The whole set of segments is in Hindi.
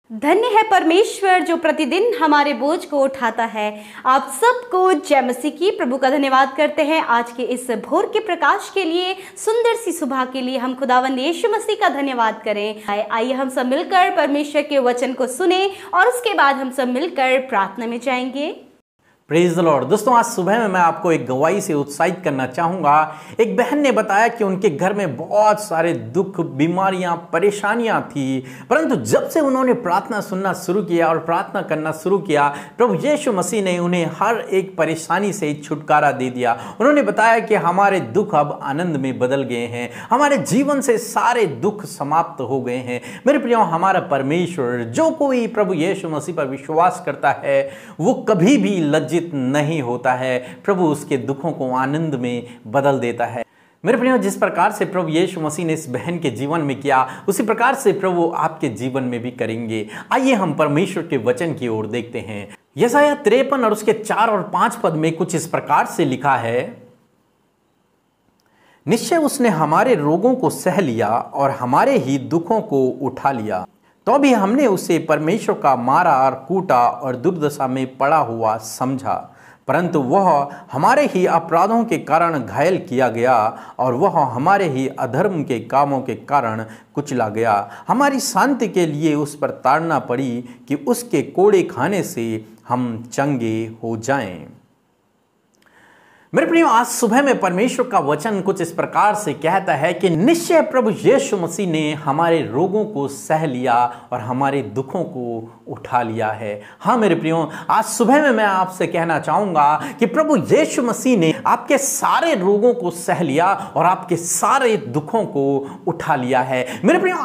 धन्य है परमेश्वर जो प्रतिदिन हमारे बोझ को उठाता है। आप सबको जय मसीह की। प्रभु का धन्यवाद करते हैं आज के इस भोर के प्रकाश के लिए, सुंदर सी सुबह के लिए। हम खुदावंद यीशु मसीह का धन्यवाद करें। आइए हम सब मिलकर परमेश्वर के वचन को सुने और उसके बाद हम सब मिलकर प्रार्थना में जाएंगे। Praise the Lord. दोस्तों, आज सुबह में मैं आपको एक गवाही से उत्साहित करना चाहूँगा। एक बहन ने बताया कि उनके घर में बहुत सारे दुख, बीमारियाँ, परेशानियाँ थी, परंतु जब से उन्होंने प्रार्थना सुनना शुरू किया और प्रार्थना करना शुरू किया, प्रभु यीशु मसीह ने उन्हें हर एक परेशानी से छुटकारा दे दिया। उन्होंने बताया कि हमारे दुख अब आनंद में बदल गए हैं, हमारे जीवन से सारे दुख समाप्त हो गए हैं। मेरे प्रियो, हमारा परमेश्वर, जो कोई प्रभु यीशु मसीह पर विश्वास करता है वो कभी भी लज्जित नहीं होता है। प्रभु उसके दुखों को आनंद में बदल देता है। मेरे प्रियो, जिस प्रकार से प्रभु यीशु मसीह ने इस बहन के जीवन में किया, उसी प्रकार से प्रभु आपके जीवन में भी करेंगे। आइए हम परमेश्वर के वचन की ओर देखते हैं। यशायाह 53 और उसके 4 और 5 पद में कुछ इस प्रकार से लिखा है, निश्चय उसने हमारे रोगों को सह लिया और हमारे ही दुखों को उठा लिया, तो भी हमने उसे परमेश्वर का मारा और कूटा और दुर्दशा में पड़ा हुआ समझा। परंतु वह हमारे ही अपराधों के कारण घायल किया गया और वह हमारे ही अधर्म के कामों के कारण कुचला गया। हमारी शांति के लिए उस पर ताड़ना पड़ी कि उसके कोड़े खाने से हम चंगे हो जाएं। मेरे प्रियो, आज सुबह में परमेश्वर का वचन कुछ इस प्रकार से कहता है कि निश्चय प्रभु यीशु मसीह ने हमारे रोगों को सह लिया और हमारे दुखों को उठा लिया है। हाँ मेरे प्रियो, आज सुबह में मैं आपसे कहना चाहूंगा कि प्रभु यीशु मसीह ने आपके सारे रोगों को सह लिया और आपके सारे दुखों को उठा लिया है। मेरे प्रियो,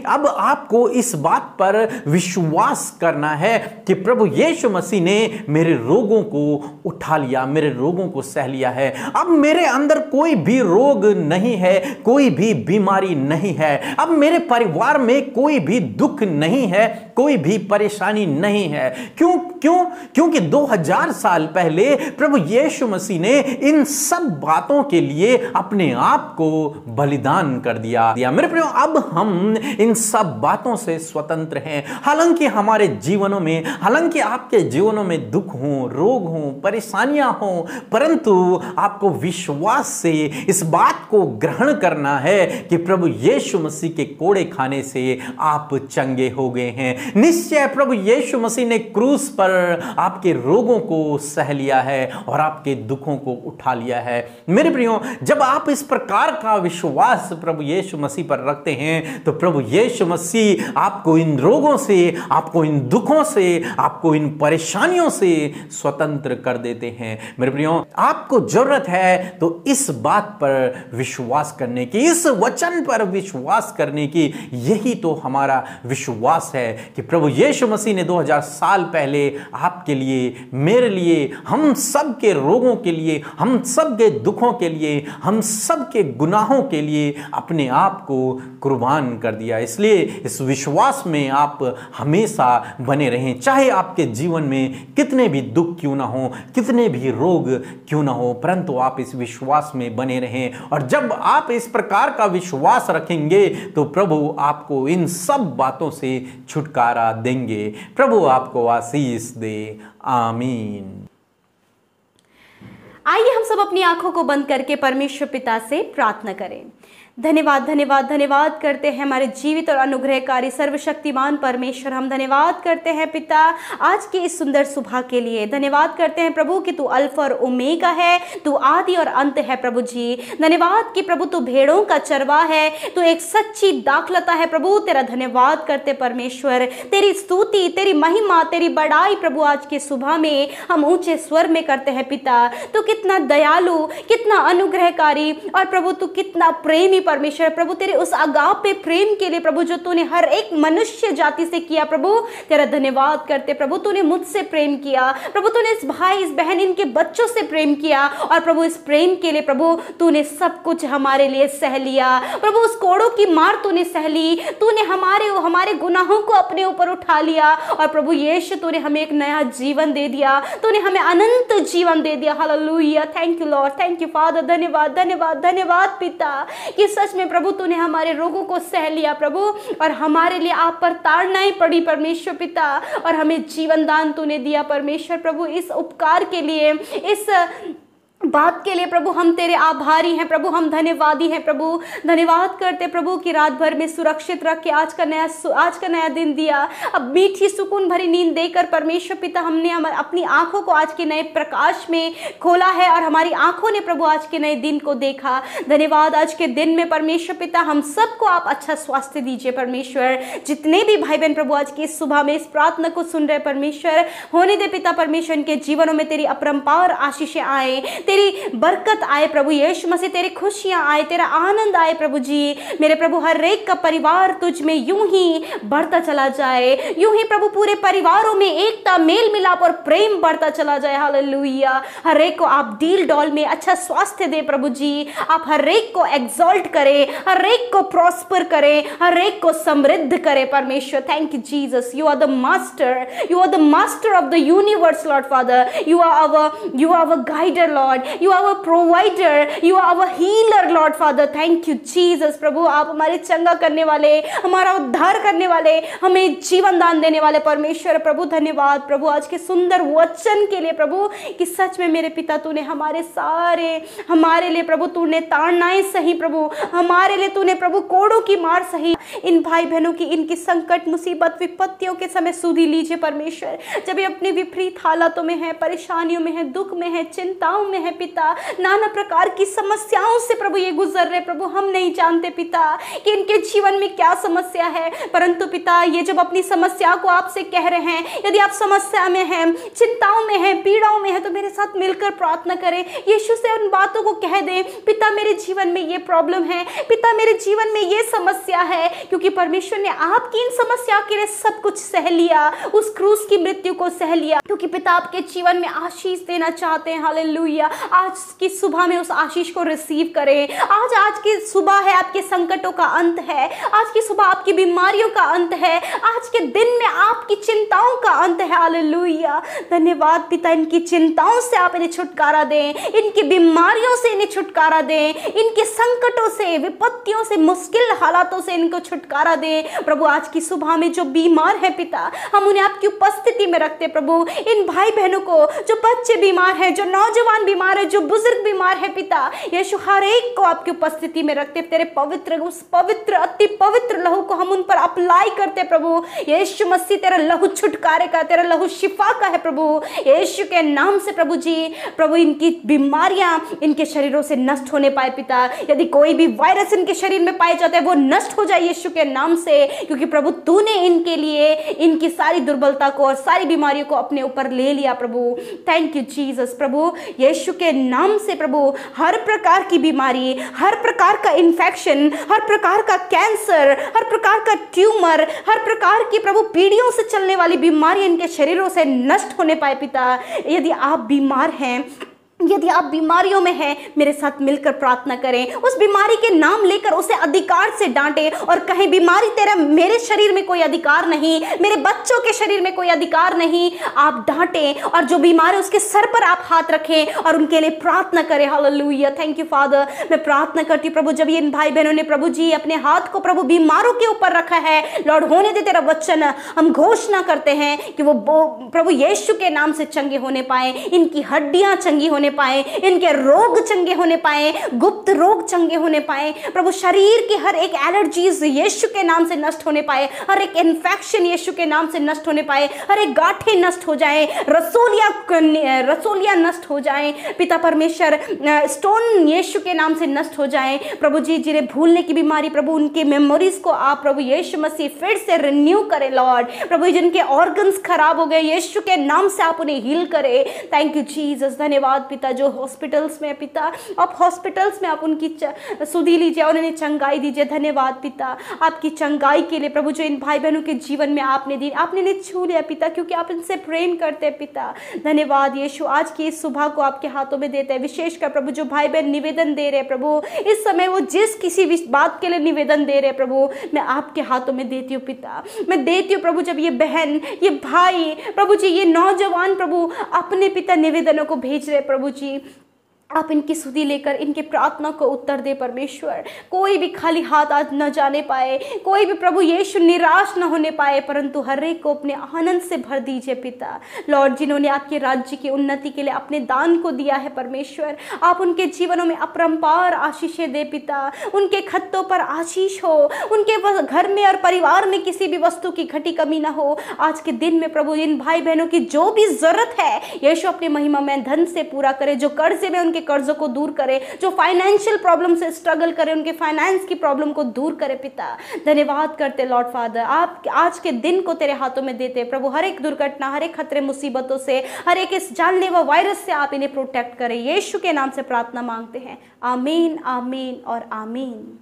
अब आपको इस बात पर विश्वास करना है कि प्रभु यीशु मसीह ने मेरे रोगों को उठा लिया, मेरे रोगों को सह लिया है। अब मेरे अंदर कोई भी रोग नहीं है, कोई भी बीमारी नहीं है। अब मेरे परिवार में कोई भी दुख नहीं है, कोई भी परेशानी नहीं है। क्योंकि 2000 साल पहले प्रभु यीशु मसीह ने इन सब बातों के लिए अपने आप को बलिदान कर दिया। मेरे प्रियो, अब हम इन सब बातों से स्वतंत्र हैं। हालांकि हमारे जीवनों में, हालांकि आपके जीवनों में दुख हो, रोग हो, परेशानियां हो, परंतु आपको विश्वास से इस बात को ग्रहण करना है कि प्रभु यीशु मसीह के कोड़े खाने से आप चंगे हो गए हैं। निश्चय प्रभु यीशु मसीह ने क्रूस पर आपके रोगों को सह लिया है और आपके दुखों को उठा लिया है। मेरे प्रियो, जब आप इस प्रकार का विश्वास प्रभु यीशु मसीह पर रखते हैं तो प्रभु यीशु मसीह आपको इन रोगों से, आपको इन दुखों से, आपको इन परेशानियों से स्वतंत्र कर देते हैं। मेरे प्रियो, आपको जरूरत है तो इस बात पर विश्वास करने की, इस वचन पर विश्वास करने की। यही तो हमारा विश्वास है कि प्रभु यीशु मसीह ने 2000 साल पहले आपके लिए, मेरे लिए, हम सब के रोगों के लिए, हम सब के दुखों के लिए, हम सब के गुनाहों के लिए अपने आप को कुर्बान कर दिया। इसलिए इस विश्वास में आप हमेशा बने रहें, चाहे आपके जीवन में कितने भी दुख क्यों ना हो, कितने भी रोग क्यों ना हो, परंतु आप इस विश्वास में बने रहें। और जब आप इस प्रकार का विश्वास रखेंगे तो प्रभु आपको इन सब बातों से छुटकारा देंगे। प्रभु आपको आशीष दे। आमीन। आइए हम सब अपनी आंखों को बंद करके परमेश्वर पिता से प्रार्थना करें। धन्यवाद धन्यवाद धन्यवाद करते हैं हमारे जीवित और अनुग्रहकारी सर्वशक्तिमान परमेश्वर। हम धन्यवाद करते हैं पिता आज की इस सुंदर सुबह के लिए। धन्यवाद करते हैं प्रभु कि तू अल्फा और ओमेगा है, तू आदि और अंत है प्रभु जी। धन्यवाद कि प्रभु तू भेड़ों का चरवाहा है, तू एक सच्ची दाखलता है प्रभु। तेरा धन्यवाद करते परमेश्वर, तेरी स्तुति, तेरी महिमा, तेरी बड़ाई प्रभु आज की सुबह में हम ऊंचे स्वर में करते हैं पिता। तू कितना दयालु, कितना अनुग्रहकारी और प्रभु तू कितना प्रेमी परमेश्वर। प्रभु तेरे उस अगापे प्रेम के लिए प्रभु जो तूने हर एक मनुष्य जाति से किया प्रभु, तेरा धन्यवाद करते प्रभु। तूने मुझसे प्रेम किया प्रभु, तूने इस भाई, इस बहन, इनके बच्चों से प्रेम किया और प्रभु इस प्रेम के लिए प्रभु तूने सब कुछ हमारे लिए सह लिया प्रभु। उस कोड़ों की मार तूने सह ली, तूने हमारे गुनाहों को अपने ऊपर उठा लिया और प्रभु यीशु तूने हमें एक नया जीवन दे दिया, तूने हमें अनंत जीवन दे दिया। Hallelujah, thank you Lord, thank you father. धन्यवाद धन्यवाद धन्यवाद पिता कि इस सच में प्रभु तूने हमारे रोगों को सह लिया प्रभु, और हमारे लिए आप पर ताड़नाएं पड़ी परमेश्वर पिता, और हमें जीवन दान तूने दिया परमेश्वर प्रभु। इस उपकार के लिए, इस बात के लिए प्रभु हम तेरे आभारी हैं प्रभु, हम धन्यवादी हैं प्रभु। धन्यवाद करते प्रभु कि रात भर में सुरक्षित रख के आज का नया दिन दिया। अब मीठी सुकून भरी नींद देकर परमेश्वर पिता हमने अपनी आंखों को आज के नए प्रकाश में खोला है, और हमारी आंखों ने प्रभु आज के नए दिन को देखा। धन्यवाद आज के दिन में परमेश्वर पिता हम सबको आप अच्छा स्वास्थ्य दीजिए परमेश्वर। जितने भी भाई बहन प्रभु आज की इस सुबह में इस प्रार्थना को सुन रहे परमेश्वर, होने दे पिता परमेश्वर इनके जीवनों में तेरी अपरंपार आशीषें आए, तेरी बरकत आए प्रभु यीशु मसीह, तेरी खुशियां आए, तेरा आनंद आए प्रभु जी। मेरे प्रभु हर एक का परिवार तुझ में यूं ही बढ़ता चला जाए, यूं ही प्रभु पूरे परिवारों में एकता, मेल मिलाप और प्रेम बढ़ता चला जाए। हालेलुया। हर एक को आप डील डॉल में अच्छा स्वास्थ्य दे प्रभु जी। आप हर एक को एक्सॉल्ट करें, हर एक को प्रॉस्पर करें, हर एक को समृद्ध करें परमेश्वर। Thank you Jesus, you are the master, you are the master of the universe lord father. You are our guider lord, you are our provider, you are our healer Lord Father। thank you Jesus प्रभु, आप हमारे चंगा करने वाले, हमारा उद्धार करने वाले, हमें जीवन दान देने वाले परमेश्वर प्रभु। धन्यवाद प्रभु आज के सुंदर वचन के लिए प्रभु, कि सच में मेरे पिता तूने हमारे लिए प्रभु तूने ताड़नाएं सही प्रभु, हमारे लिए तूने प्रभु कोड़ों की मार सही। इन भाई बहनों की इनकी संकट मुसीबत विपत्तियों के समय सुधी लीजिए परमेश्वर। जब ये अपनी विपरीत हालातों में है, परेशानियों में है, दुख में है, चिंताओं में है पिता, नाना प्रकार की समस्याओं से प्रभु ये गुजर रहे प्रभु, हम नहीं जानते पिता कि इनके जीवन में क्या समस्या है, परंतु पिता ये जब अपनी समस्या को आपसे कह रहे हैं, यदि आप समस्या में हैं, चिंताओं में हैं, पीड़ाओं में हैं, तो मेरे साथ मिलकर प्रार्थना करें। यीशु से उन बातों को कह दें, पिता मेरे जीवन में ये प्रॉब्लम है, पिता मेरे जीवन में ये समस्या है, क्योंकि परमेश्वर ने आपकी इन समस्या के लिए सब कुछ सह लिया, उस क्रूस की मृत्यु को सह लिया, क्योंकि पिता आपके जीवन में आशीष देना चाहते हैं। हालेलुया। आज की सुबह में उस आशीष को रिसीव करें। आज की सुबह है आपके संकटों का अंत है, आज की सुबह आपकी बीमारियों का अंत है, आज के दिन में आपकी चिंताओं का अंत है। हालेलुया। धन्यवाद पिता, इनकी चिंताओं से आप इन्हें छुटकारा दें, इनकी बीमारियों से इन्हें छुटकारा दें, इनके संकटों से, विपत्तियों से, मुश्किल हालातों से इनको छुटकारा दें प्रभु। आज की सुबह में जो बीमार है पिता, हम उन्हें आपकी उपस्थिति में रखते प्रभु। इन भाई बहनों को, जो बच्चे बीमार हैं, जो नौजवान बीमार है, जो बुजुर्ग बीमार है पिता, यीशु हर एक को आपकी उपस्थिति में रखते, तेरे पवित्र, उस पवित्र, अति पवित्र लहू को हम उन पर अप्लाई करते प्रभु। यीशु मसीह तेरा लहू छुटकारे का, तेरा लहू शिफा का है प्रभु, यीशु के नाम से प्रभु जी। प्रभु इनकी बीमारियां इनके शरीरों से नष्ट होने पाए पिता। यदि कोई भी वायरस इनके शरीर में पाए जाते हैं वो नष्ट हो जाए यीशु के नाम से, क्योंकि प्रभु तूने इनके लिए इनकी सारी दुर्बलता को और सारी बीमारियों को अपने ऊपर ले लिया प्रभु। थैंक यू जीसस प्रभु। यीशु के नाम से प्रभु हर प्रकार की बीमारी, हर प्रकार का इन्फेक्शन, हर प्रकार का कैंसर, हर प्रकार का ट्यूमर, हर प्रकार की प्रभु पीढ़ियों से चलने वाली बीमारी इनके शरीरों से नष्ट होने पाए पिता। यदि आप बीमार हैं, यदि आप बीमारियों में हैं, मेरे साथ मिलकर प्रार्थना करें। उस बीमारी के नाम लेकर उसे अधिकार से डांटें और कहें, बीमारी तेरा मेरे शरीर में कोई अधिकार नहीं, मेरे बच्चों के शरीर में कोई अधिकार नहीं। आप डांटें और जो बीमार है उसके सर पर आप हाथ रखें और उनके लिए प्रार्थना करें। हालेलुया। Thank you father. मैं प्रार्थना करती प्रभु, जब ये इन भाई बहनों ने प्रभु जी अपने हाथ को प्रभु बीमारों के ऊपर रखा है, लॉर्ड होने दे तेरा वचन, हम घोषणा करते हैं कि वो प्रभु यीशु के नाम से चंगे होने पाए, इनकी हड्डियां चंगी होने पाए, इनके रोग चंगे होने पाए, गुप्त रोग चंगे होने पाए प्रभु। शरीर की हर एक एलर्जीज यीशु के नाम से नष्ट होने पाए, हर एक इन्फेक्शन यीशु के नाम से नष्ट होने पाए, हर एक गांठें नष्ट हो जाए, रसोलियां नष्ट हो जाए पिता परमेश्वर, स्टोन यीशु के नाम से नष्ट हो जाए प्रभु जी। जिन्हें भूलने की बीमारी प्रभु, उनके मेमोरीज को आप प्रभु यीशु मसीह फिर से रिन्यू करें लॉर्ड। प्रभु जिनके ऑर्गन्स खराब हो गए, यीशु के नाम से आप उन्हें हील करें। Thank you Jesus. धन्यवाद पिता। जो हॉस्पिटल्स में पिता, आप हॉस्पिटल्स में आप उनकी सुधी लीजिए और उन्हें चंगाई दीजिए। धन्यवाद पिता आपकी चंगाई के लिए प्रभु, जो इन भाई बहनों के जीवन में आपने दी, आपने इन्हें छू लिया पिता, क्योंकि आप इनसे प्रेम करते हैं पिता। धन्यवाद यीशु। आज की इस सुबह को आपके हाथों में देते हैं, विशेषकर प्रभु जो भाई बहन निवेदन दे रहे हैं प्रभु, इस समय वो जिस किसी भी बात के लिए निवेदन दे रहे हैं प्रभु, मैं आपके हाथों में देती हूँ पिता। मैं देती हूँ प्रभु, जब ये बहन, ये भाई प्रभु जी, ये नौजवान प्रभु अपने पिता निवेदनों को भेज रहे प्रभु जी, आप इनकी सुधि लेकर इनके प्रार्थना को उत्तर दे परमेश्वर। कोई भी खाली हाथ आज न जाने पाए, कोई भी प्रभु यीशु निराश न होने पाए, परंतु हर एक को अपने आनंद से भर दीजिए पिता। लॉर्ड, जिन्होंने आपके राज्य की उन्नति के लिए अपने दान को दिया है परमेश्वर, आप उनके जीवनों में अपरंपार आशीषें दे पिता। उनके खत्तों पर आशीष हो, उनके घर में और परिवार में किसी भी वस्तु की घटी कमी ना हो। आज के दिन में प्रभु इन भाई बहनों की जो भी जरूरत है यीशु अपने महिमा में धन से पूरा करे। जो कर्जे में उनके कर्जों को दूर करे, जो फाइनेंशियल प्रॉब्लम से स्ट्रगल करे उनके फाइनेंस की प्रॉब्लम को दूर करे पिता। धन्यवाद करते लॉर्ड फादर, आप आज के दिन को तेरे हाथों में देते प्रभु। हर एक दुर्घटना, हर एक खतरे मुसीबतों से, हर एक इस जानलेवा वायरस से आप इन्हें प्रोटेक्ट करें। यीशु के नाम से प्रार्थना मांगते हैं, आमीन, आमीन और आमीन।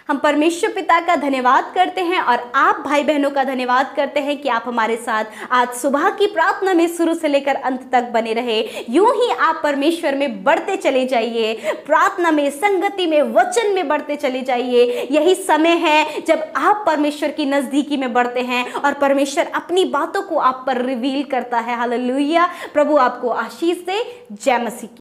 हम परमेश्वर पिता का धन्यवाद करते हैं और आप भाई बहनों का धन्यवाद करते हैं कि आप हमारे साथ आज सुबह की प्रार्थना में शुरू से लेकर अंत तक बने रहे। यूं ही आप परमेश्वर में बढ़ते चले जाइए, प्रार्थना में, संगति में, वचन में बढ़ते चले जाइए। यही समय है जब आप परमेश्वर की नजदीकी में बढ़ते हैं और परमेश्वर अपनी बातों को आप पर रिवील करता है। हालेलुया। प्रभु आपको आशीष दे। जय मसीह की।